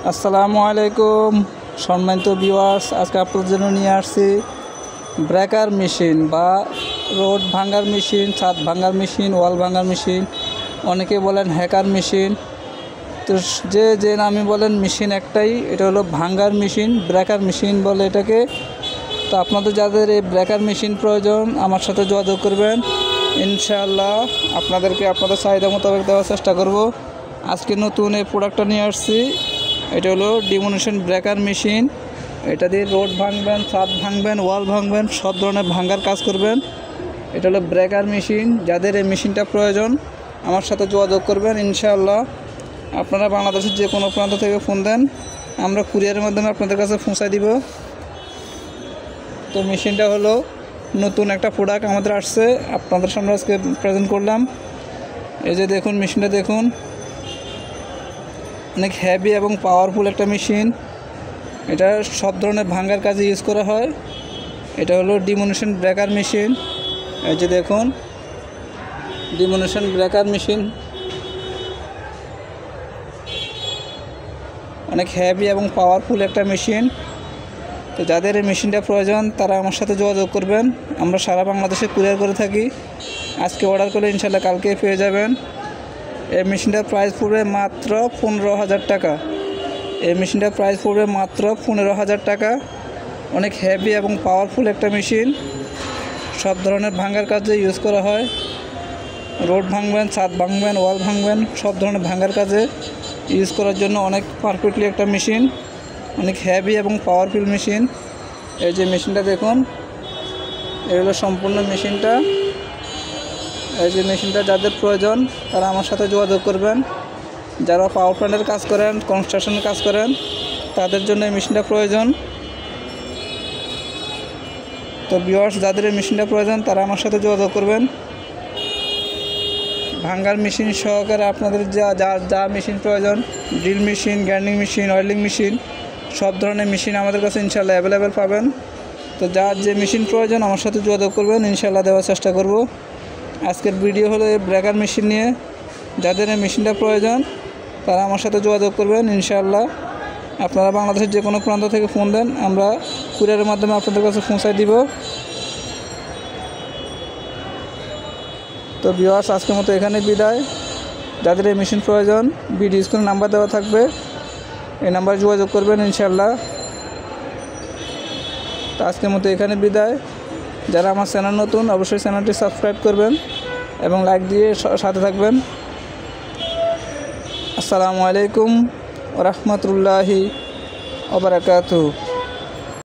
আসসালামু আলাইকুম সম্মানিত ভিউয়ার্স, আজকে আপনাদের জন্য নিয়ে আসছি ব্রেকার মেশিন বা রোড ভাঙার মেশিন, ছাদ ভাঙার মেশিন, ওয়াল ভাঙার মেশিন, অনেকে বলেন হ্যাকার মেশিন। তো যে নামে বলেন, মেশিন একটাই, এটা হলো ভাঙার মেশিন, ব্রেকার মেশিন বলে এটাকে। তো আপনাদের যাদের এই ব্রেকার মেশিন প্রয়োজন আমার সাথে যোগাযোগ করবেন, ইনশাআল্লাহ আপনাদেরকে আপনাদের চাহিদা মোতাবেক দেওয়ার চেষ্টা করব। আজকে নতুন এই প্রোডাক্টটা নিয়ে আসছি, এটা হলো ডিমোলিশন ব্রেকার মেশিন। এটা দিয়ে রোড ভাঙবেন, ছাদ ভাঙবেন, ওয়াল ভাঙবেন, সব ধরনের ভাঙার কাজ করবেন। এটা হলো ব্রেকার মেশিন। যাদের এই মেশিনটা প্রয়োজন আমার সাথে যোগাযোগ করবেন, ইনশাআল্লাহ আপনারা বাংলাদেশের যে কোনো প্রান্ত থেকে ফোন দেন, আমরা কুরিয়ারের মাধ্যমে আপনাদের কাছে পৌঁছায় দিব। তো মেশিনটা হলো নতুন একটা প্রোডাক্ট আমাদের আসছে, আপনাদের সামনে আজকে প্রেজেন্ট করলাম। এই যে দেখুন, মেশিনটা দেখুন, অনেক হেভি এবং পাওয়ারফুল একটা মেশিন। এটা সব ধরনের ভাঙার কাজে ইউজ করা হয়। এটা হলো ডিমোলিশন ব্রেকার মেশিন। এই যে দেখুন, ডিমোলিশন ব্রেকার মেশিন অনেক হেভি এবং পাওয়ারফুল একটা মেশিন। তো যাদের এই মেশিনটা প্রয়োজন তারা আমার সাথে যোগাযোগ করবেন। আমরা সারা বাংলাদেশে কুরিয়ার করে থাকি। আজকে অর্ডার করলে ইনশাল্লাহ কালকে পেয়ে যাবেন। এই মেশিনটার প্রাইস পড়বে মাত্র 15,000 টাকা। এই মেশিনটার প্রাইস পড়বে মাত্র 15,000 টাকা। অনেক হেভি এবং পাওয়ারফুল একটা মেশিন, সব ধরনের ভাঙার কাজে ইউজ করা হয়। রোড ভাঙবেন, ছাদ ভাঙবেন, ওয়াল ভাঙবেন, সব ধরনের ভাঙার কাজে ইউজ করার জন্য অনেক পারফেক্টলি একটা মেশিন, অনেক হেভি এবং পাওয়ারফুল মেশিন। এই যে মেশিনটা দেখুন, এই হলো সম্পূর্ণ মেশিনটা। এই যে মেশিনটা যাদের প্রয়োজন তারা আমার সাথে যোগাযোগ করবেন। যারা পাওয়ার প্ল্যান্টের কাজ করেন, কনস্ট্রাকশনের কাজ করেন, তাদের জন্য এই মেশিনটা প্রয়োজন। তো ভিউয়ার্স, যাদের এই মেশিনটা প্রয়োজন তারা আমার সাথে যোগাযোগ করবেন। ভাঙার মেশিন সহকারে আপনাদের যা মেশিন প্রয়োজন, drill machine, grinding machine, oiling machine, সব ধরনের মেশিন আমাদের কাছে ইনশাআল্লাহ অ্যাভেলেবেল পাবেন। তো যার যে মেশিন প্রয়োজন আমার সাথে যোগাযোগ করবেন, ইনশাআল্লাহ দেওয়ার চেষ্টা করব। আজকের ভিডিও হলো এই ব্রেকার মেশিন নিয়ে। যাদের এই মেশিনটা প্রয়োজন তারা আমার সাথে যোগাযোগ করবেন, ইনশাআল্লাহ আপনারা বাংলাদেশের যে কোনো প্রান্ত থেকে ফোন দেন, আমরা কুরিয়ারের মাধ্যমে আপনাদের কাছে পৌঁছায় দিব। তো ভিউয়ার্স, আজকের মতো এখানে বিদায়। যাদের এই মেশিন প্রয়োজন ভিডিও স্ক্রিনে নাম্বার দেওয়া থাকবে, এই নাম্বারে যোগাযোগ করবেন ইনশাআল্লাহ। তো আজকের মতো এখানে বিদায়। যারা আমার চ্যানেল নতুন অবশ্যই চ্যানেলটি সাবস্ক্রাইব করবেন এবং লাইক দিয়ে সাথে থাকবেন। আসসালামু আলাইকুম ওয়া রাহমাতুল্লাহি ওয়া বারাকাতুহু।